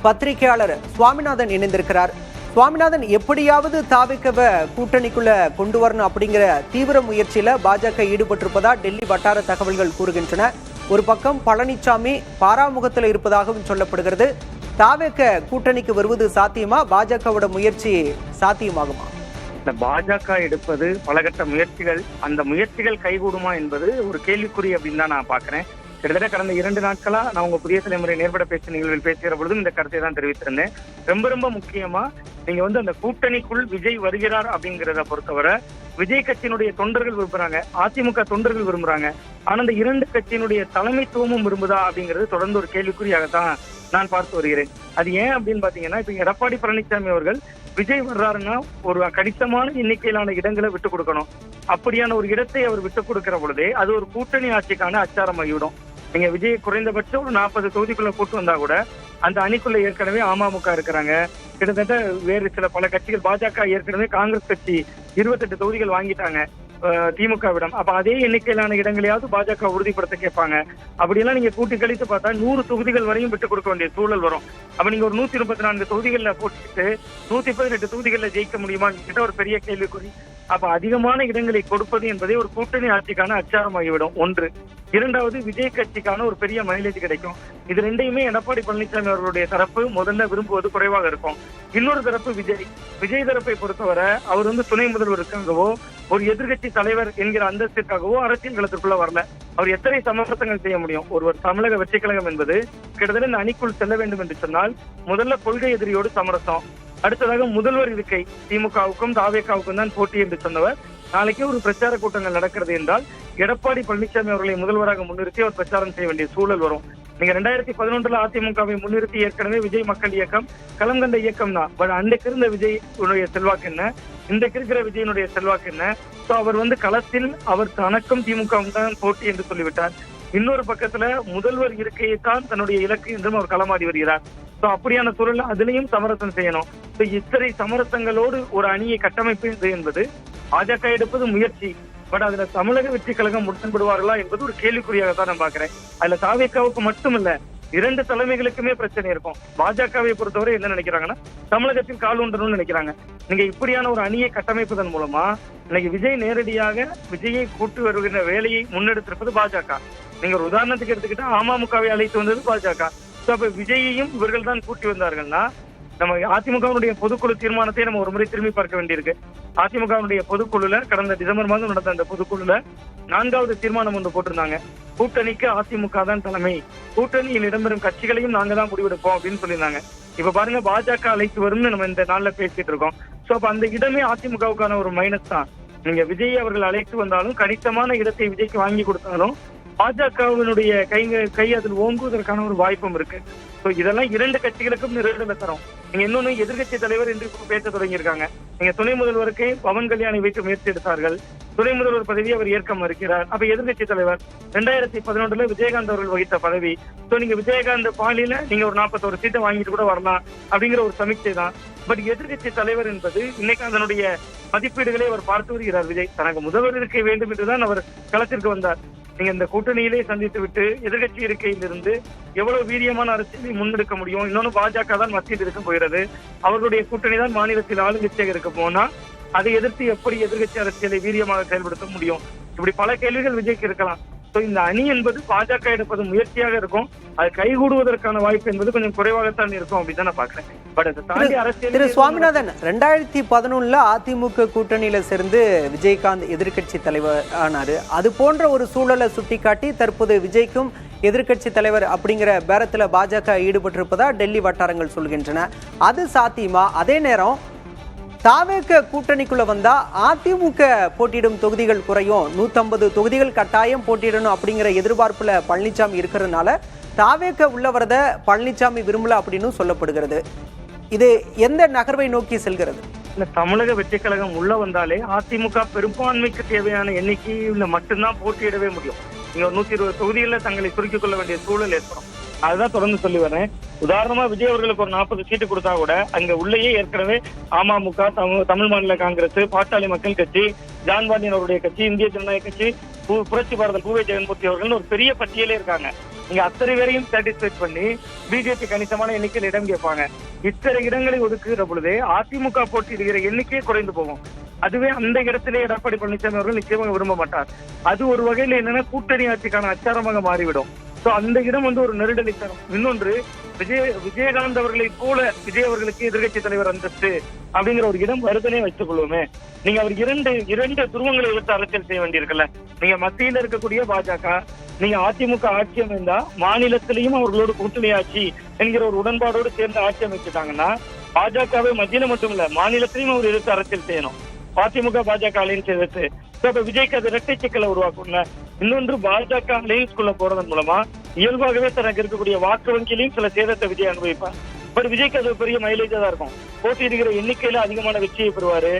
பத்திரிகையாளர் சுவாமிநாதன் இணைந்திருக்கிறார். சுவாமிநாதன், எப்படியாவது தாவேக்காவை கூட்டணிக்குள்ள கொண்டு வரணும் அப்படிங்கிற தீவிர முயற்சியில பாஜக ஈடுபட்டிருப்பதா டெல்லி வட்டார தகவல்கள் கூறுகின்றன. ஒரு பக்கம் பழனிசாமி பாராமுகத்தில் இருப்பதாகவும் சொல்லப்படுகிறது. தாவேக்கா கூட்டணிக்கு வருவது சாத்தியமா? பாஜகவோட முயற்சி சாத்தியமாகுமா? இந்த பாஜக எடுப்பது பலகட்ட முயற்சிகள், அந்த முயற்சிகள் கைகூடுமா என்பது ஒரு கேள்விக்குறி அப்படின்னு தான் நான் பாக்குறேன். கிட்டத்தட்ட கடந்த 2 நாட்களா நான் உங்க புதிய தலைமுறை நேர்பட பேச்சு நிகழ்வில் பேசுகிற பொழுதும் இந்த கருத்தை தான் தெரிவித்திருந்தேன். ரொம்ப முக்கியமா நீங்க அந்த கூட்டணிக்குள் விஜய் வருகிறார் அப்படிங்கிறத பொறுத்தவரை விஜய் கட்சியினுடைய தொண்டர்கள் விரும்புறாங்க, அதிமுக தொண்டர்கள் விரும்புறாங்க. ஆனா இந்த 2 கட்சியினுடைய தலைமைத்துவமும் விரும்புதா அப்படிங்கிறது தொடர்ந்து ஒரு கேள்விக்குறியாகத்தான் நான் பார்த்து வருகிறேன். அது ஏன் அப்படின்னு பாத்தீங்கன்னா, இப்ப எடப்பாடி பழனிசாமி அவர்கள் விஜய் வர்றாருன்னா ஒரு கணிசமான எண்ணிக்கையிலான இடங்களை விட்டுக் கொடுக்கணும். அப்படியான ஒரு இடத்தை அவர் விட்டுக் கொடுக்கிற பொழுதே அது ஒரு கூட்டணி ஆட்சிக்கான அச்சாரமாகிவிடும். நீங்க விஜய் குறைந்தபட்சம் ஒரு 40 தொகுதிக்குள்ள கூட்டு வந்தா கூட அந்த அணிக்குள்ள ஏற்கனவே அமமுக இருக்கிறாங்க. கிட்டத்தட்ட வேறு சில பல கட்சிகள், பாஜக ஏற்கனவே காங்கிரஸ் கட்சி 28 தொகுதிகள் வாங்கிட்டாங்க திமுகவிடம். அப்ப அதே எண்ணிக்கையிலான இடங்களையாவது பாஜக உறுதிப்படுத்த கேட்பாங்க. அப்படியெல்லாம் நீங்க கூட்டி கழித்து பார்த்தா 100 தொகுதிகள் வரையும் விட்டுக் கொடுக்க வேண்டிய சூழல் வரும். அப்ப நீங்க ஒரு 134 தொகுதிகள்ல போட்டுட்டு 118 தொகுதிகள்ல ஜெயிக்க முடியுமா கிட்ட ஒரு பெரிய கேள்விக்குறி. அப்ப அதிகமான இடங்களை கொடுப்பது என்பதே ஒரு கூட்டணி ஆட்சிக்கான அச்சாரமாகிவிடும். ஒன்று. இரண்டாவது, விஜய் கட்சிக்கான ஒரு பெரிய மைலேஜ் கிடைக்கும். இது ரெண்டையுமே எடப்பாடி பழனிசாமி அவர்களுடைய தரப்பு முதல்ல விரும்புவது குறைவாக இருக்கும். இன்னொரு தரப்பு விஜய் தரப்பை பொறுத்தவரை அவர் துணை முதல்வருக்காகவோ ஒரு எதிர்கட்சி தலைவர் என்கிற அந்தஸ்திற்காகவோ அரசியல் களத்திற்குள்ள வரல. அவர் எத்தனை சமரசங்கள் செய்ய முடியும்? ஒருவர் தமிழக வெற்றி கழகம் என்பது கிட்டத்தட்ட இந்த அணிக்குள் செல்ல வேண்டும் என்று சொன்னால் முதல்ல கொள்கை எதிரியோடு சமரசம், அடுத்ததாக முதல்வர் இருக்கை திமுகவுக்கும் தாவேக்காவுக்கும் தான் போட்டி என்று சொன்னவர் நாளைக்கு ஒரு பிரச்சார கூட்டங்கள் நடக்கிறது என்றால் எடப்பாடி பழனிசாமி அவர்களை முதல்வராக முன்னிறுத்தி அவர் பிரச்சாரம் செய்ய வேண்டிய சூழல் வரும். நீங்க 2011 அதிமுகவை முன்னிறுத்தி ஏற்கனவே விஜய் மக்கள் இயக்கம் களம் கண்ட இயக்கம் தான். பட் அன்றைக்கு இருந்த விஜய் செல்வாக்கு என்ன, இன்றைக்கு இருக்கிற விஜயனுடைய செல்வாக்கு என்ன? சோ அவர் களத்தில் அவர் தனக்கும் திமுகவும் தான் போட்டி என்று சொல்லிவிட்டார். இன்னொரு பக்கத்துல முதல்வர் இருக்கையைத்தான் தன்னுடைய இலக்கு என்றும் அவர் களமாடி வருகிறார். சோ அப்படியான சூழல் அதிலையும் சமரசம் செய்யணும். இத்தனை சமரசங்களோடு ஒரு அணியை கட்டமைப்பு என்பது பாஜக எடுப்பது முயற்சி. பட் அதுல தமிழக வெற்றி கழகம் உடன்படுவார்களா என்பது ஒரு கேள்விக்குறியாக தான் நான் பாக்குறேன். அதுல தாவேக்காவுக்கு மட்டுமல்ல, 2 தலைமைகளுக்குமே பிரச்சனை இருக்கும். பாஜகவை பொறுத்தவரை என்ன நினைக்கிறாங்கன்னா, தமிழகத்தில் கால் ஊன்றணும்னு நினைக்கிறாங்க. நீங்க இப்படியான ஒரு அணியை கட்டமைப்பதன் மூலமா இன்னைக்கு விஜய் நேரடியாக விஜயை கூட்டு வருகின்ற வேலையை முன்னெடுத்திருப்பது பாஜக. நீங்க ஒரு உதாரணத்துக்கு எடுத்துக்கிட்டா அமமுகவை அழைத்து வந்தது பாஜக. அப்ப விஜயையும் இவர்கள் தான் கூட்டி வந்தார்கள்னா நம்ம அதிமுகவுடைய பொதுக்குழு தீர்மானத்தை நம்ம ஒரு முறை திரும்பி பார்க்க வேண்டியிருக்கு. அதிமுகவுடைய பொதுக்குழுல கடந்த டிசம்பர் மாதம் நடந்த அந்த பொதுக்குழுல 4வது தீர்மானம் ஒன்று போட்டிருந்தாங்க. கூட்டணிக்கு அதிமுக தான் தலைமை, கூட்டணியில் இடம்பெறும் கட்சிகளையும் நாங்க தான் முடிவெடுப்போம் அப்படின்னு சொல்லியிருந்தாங்க. இப்ப பாருங்க, பாஜக அழைத்து வரும்னு நம்ம இந்த நாள்ல பேசிட்டு இருக்கோம். சோ அப்ப அந்த இடமே அதிமுகவுக்கான ஒரு மைனஸ் தான். நீங்க விஜய் அவர்கள் அழைத்து வந்தாலும் கணிசமான இடத்தை விஜய்க்கு வாங்கி கொடுத்தாலும் பாஜகவினுடைய கை அதில் ஓங்குவதற்கான ஒரு வாய்ப்பும் இருக்கு. இதெல்லாம் 2 கட்சிகளுக்கும் நிறுவன தரும். நீங்க இன்னொன்னு எதிர்கட்சி தலைவர் என்று பேச தொடங்கியிருக்காங்க. நீங்க துணை முதல்வருக்கு பவன் கல்யாணை வைத்து முயற்சி எடுத்தார்கள். துணை முதல்வர் பதவியை அவர் ஏற்க மறுக்கிறார். அப்ப எதிர்கட்சி தலைவர் 2011 விஜயகாந்த் அவர்கள் வகித்த பதவி. நீங்க விஜயகாந்த் பாலியில நீங்க ஒரு 41 சீட்டை வாங்கிட்டு கூட வரலாம் அப்படிங்கிற ஒரு சமீட்சை தான். பட் எதிர்கட்சி தலைவர் என்பது இன்னைக்கு அதனுடைய மதிப்பீடுகளை அவர் பார்த்து வருகிறார். விஜய் தனக்கு முதல்வர் இருக்க வேண்டும் என்றுதான் அவர் களத்திற்கு வந்தார். நீங்க இந்த கூட்டணியிலே சந்தித்து விட்டு எதிர்கட்சி இருக்கையிலிருந்து எவ்வளவு வீரியமான அரசியலை முன்னெடுக்க முடியும்? இன்னொன்னு, பாஜக தான் மத்தியில் இருக்க போகிறது, அவர்களுடைய கூட்டணி தான் மாநிலத்தில் ஆளுங்கட்சியாக இருக்க போனா அதை எதிர்த்து எப்படி எதிர்கட்சி அரசியலை வீரியமாக செயல்படுத்த முடியும்? இப்படி பல கேள்விகள் விஜய்க்கு இருக்கலாம். இந்த அணி என்பது பாஜக எடுப்பது முயற்சியாக இருக்கும். அது கைகூடுவதற்கான வாய்ப்பு என்பது கொஞ்சம் குறைவாகத்தான் இருக்கும் அப்படின்னு நான் பாக்குறேன். பட் அதை தாண்டி அரசியல். திரு சுவாமிநாதன், 2011 அதிமுக கூட்டணியில சேர்ந்து விஜயகாந்த் எதிர்கட்சி தலைவர் ஆனாரு. அது போன்ற ஒரு சூழலை சுட்டிக்காட்டி தற்போது விஜய்க்கும் எதிர்கட்சி தலைவர் அப்படிங்கிற பேரத்துல பாஜக ஈடுபட்டிருப்பதா டெல்லி வட்டாரங்கள் சொல்கின்றன. அது சாத்தியமா? அதே நேரம் தாவேக்கா கூட்டணிக்குள்ள வந்தா அதிமுக போட்டியிடும் தொகுதிகள் குறையும், 150 தொகுதிகள் கட்டாயம் போட்டியிடணும் அப்படிங்கிற எதிர்பார்ப்புல பழனிசாமி இருக்கிறதுனால தாவேக்கா உள்ள வரத பழனிசாமி விரும்பல அப்படின்னு சொல்லப்படுகிறது. இது எந்த நகர்வை நோக்கி செல்கிறது? தமிழக வெற்றி கழகம் உள்ள வந்தாலே அதிமுக பெரும்பான்மைக்கு தேவையான எண்ணிக்கையில மட்டும்தான் போட்டியிடவே முடியும். நீங்க 120 தொகுதிகளில் தங்களை சுருக்கிக் கொள்ள வேண்டிய சூழல் ஏற்படும். அதுதான் தொடர்ந்து சொல்லி வரேன். உதாரணமா விஜய் அவர்களுக்கு ஒரு 40 சீட்டு கொடுத்தா கூட அங்க உள்ளேயே ஏற்கனவே அமமுக, தமிழ் மாநில காங்கிரஸ், பாட்டாளி மக்கள் கட்சி, ஜான்பாண்டியன் அவருடைய கட்சி, இந்திய ஜனநாயக கட்சி, புரட்சி பாரதம் பூவே ஜெகன்மூர்த்தி அவர்கள் ஒரு பெரிய பட்டியலே இருக்காங்க. நீங்க அத்தனை பேரையும் சாட்டிஸ்ஃபைட் பண்ணி பிஜேபி கணிசமான எண்ணிக்கையில் இடம் கேட்பாங்க. இத்தனை இடங்களை ஒதுக்குகிற பொழுதே அதிமுக போட்டியிடுகிற எண்ணிக்கையே குறைந்து போகும். அதுவே அந்த இடத்திலே எடப்பாடி பழனிசாமி அவர்கள் நிச்சயமாக விரும்ப மாட்டார். அது ஒரு வகையில என்னன்னா கூட்டணி ஆட்சிக்கான அச்சாரமாக மாறிவிடும். சோ அந்த இடம் ஒரு நெருடலை தரும். இன்னொன்று, விஜயகாந்த் அவர்களை போல விஜய் அவர்களுக்கு எதிர்கட்சி தலைவர் அந்தஸ்து அப்படிங்கிற ஒரு இடம் வருதனே வைத்துக் கொள்வோமே. நீங்க அவர் இரண்டு துருவங்களை எடுத்து அரசியல் செய்ய வேண்டியிருக்கல. நீங்க மத்தியில் இருக்கக்கூடிய பாஜக, நீங்க அதிமுக ஆட்சி அமைந்தா மாநிலத்திலையும் அவர்களோடு கூட்டணி ஆட்சி என்கிற ஒரு உடன்பாடோடு சேர்ந்து ஆட்சி அமைச்சுட்டாங்கன்னா பாஜகவை மத்தியில மட்டும் இல்ல மாநிலத்திலையும் அவர் எடுத்து அரசியல் செய்யணும். அதிமுக பாஜக அலையன்ஸ் எதிர்த்து விஜய்க்கு அது இரட்டை சிக்கலை உருவாக்கும்ல. இன்னொன்று, பாஜக அலையன்ஸ்குள்ள போறதன் மூலமா இயல்பாகவே தனக்கு இருக்கக்கூடிய வாக்கு வங்கியிலையும் சில சேதத்தை விஜய் அனுபவிப்பார். பட் விஜய்க்கு அது பெரிய மைலேஜா தான் இருக்கும். போட்டியிடுகிற எண்ணிக்கையில அதிகமான வெற்றியை பெறுவாரு.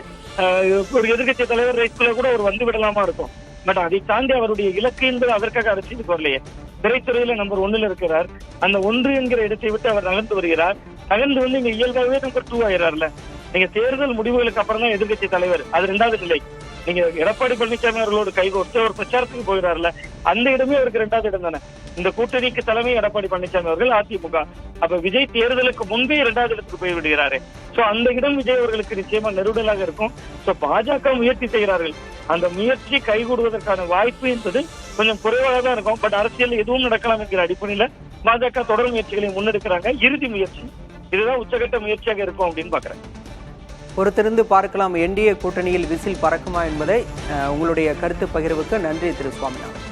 ஒரு எதிர்கட்சி தலைவர் ரேஸ்குள்ள கூட அவர் வந்து விடலாமா இருக்கும். பட் அதை தாண்டி அவருடைய இலக்கு என்பது அதற்காக அரசியலுக்கு வரலையே. திரைத்துறையில நம்பர் 1 இருக்கிறார். அந்த 1 என்கிற இடத்தை விட்டு அவர் நகர்ந்து வருகிறார். நகர்ந்து வந்து இங்க இயல்பாகவே நம்பர் 2 ஆயிடுறாருல. நீங்க தேர்தல் முடிவுகளுக்கு அப்புறம் தான் எதிர்கட்சி தலைவர், அது 2வது நிலை. நீங்க எடப்பாடி பழனிசாமி அவர்களோடு கைகோர்த்து ஒரு பிரச்சாரத்துக்கு போகிறாருல, அந்த இடமே அவருக்கு 2வது இடம் தானே. இந்த கூட்டணிக்கு தலைமை எடப்பாடி பழனிசாமி அவர்கள், அதிமுக. அப்ப விஜய் தேர்தலுக்கு முன்பே 2வது இடத்துக்கு போய் விடுகிறாரு. சோ அந்த இடம் விஜய் அவர்களுக்கு நிச்சயமா நெருடலாக இருக்கும். சோ பாஜக முயற்சி செய்கிறார்கள். அந்த முயற்சி கைகூடுவதற்கான வாய்ப்பு என்பது கொஞ்சம் குறைவாக தான் இருக்கும். பட் அரசியல் எதுவும் நடக்கலாம் என்கிற அடிப்படையில பாஜக தொடர் முயற்சிகளை முன்னெடுக்கிறாங்க. இறுதி முயற்சி இதுதான் உச்சகட்ட முயற்சியாக இருக்கும் அப்படின்னு பாக்குறேன். பொறுத்திருந்து பார்க்கலாம் என்டிஏ கூட்டணியில் விசில் பறக்குமா என்பதை. உங்களுடைய கருத்து பகிர்வுக்கு நன்றி திரு சுவாமிநாதன்.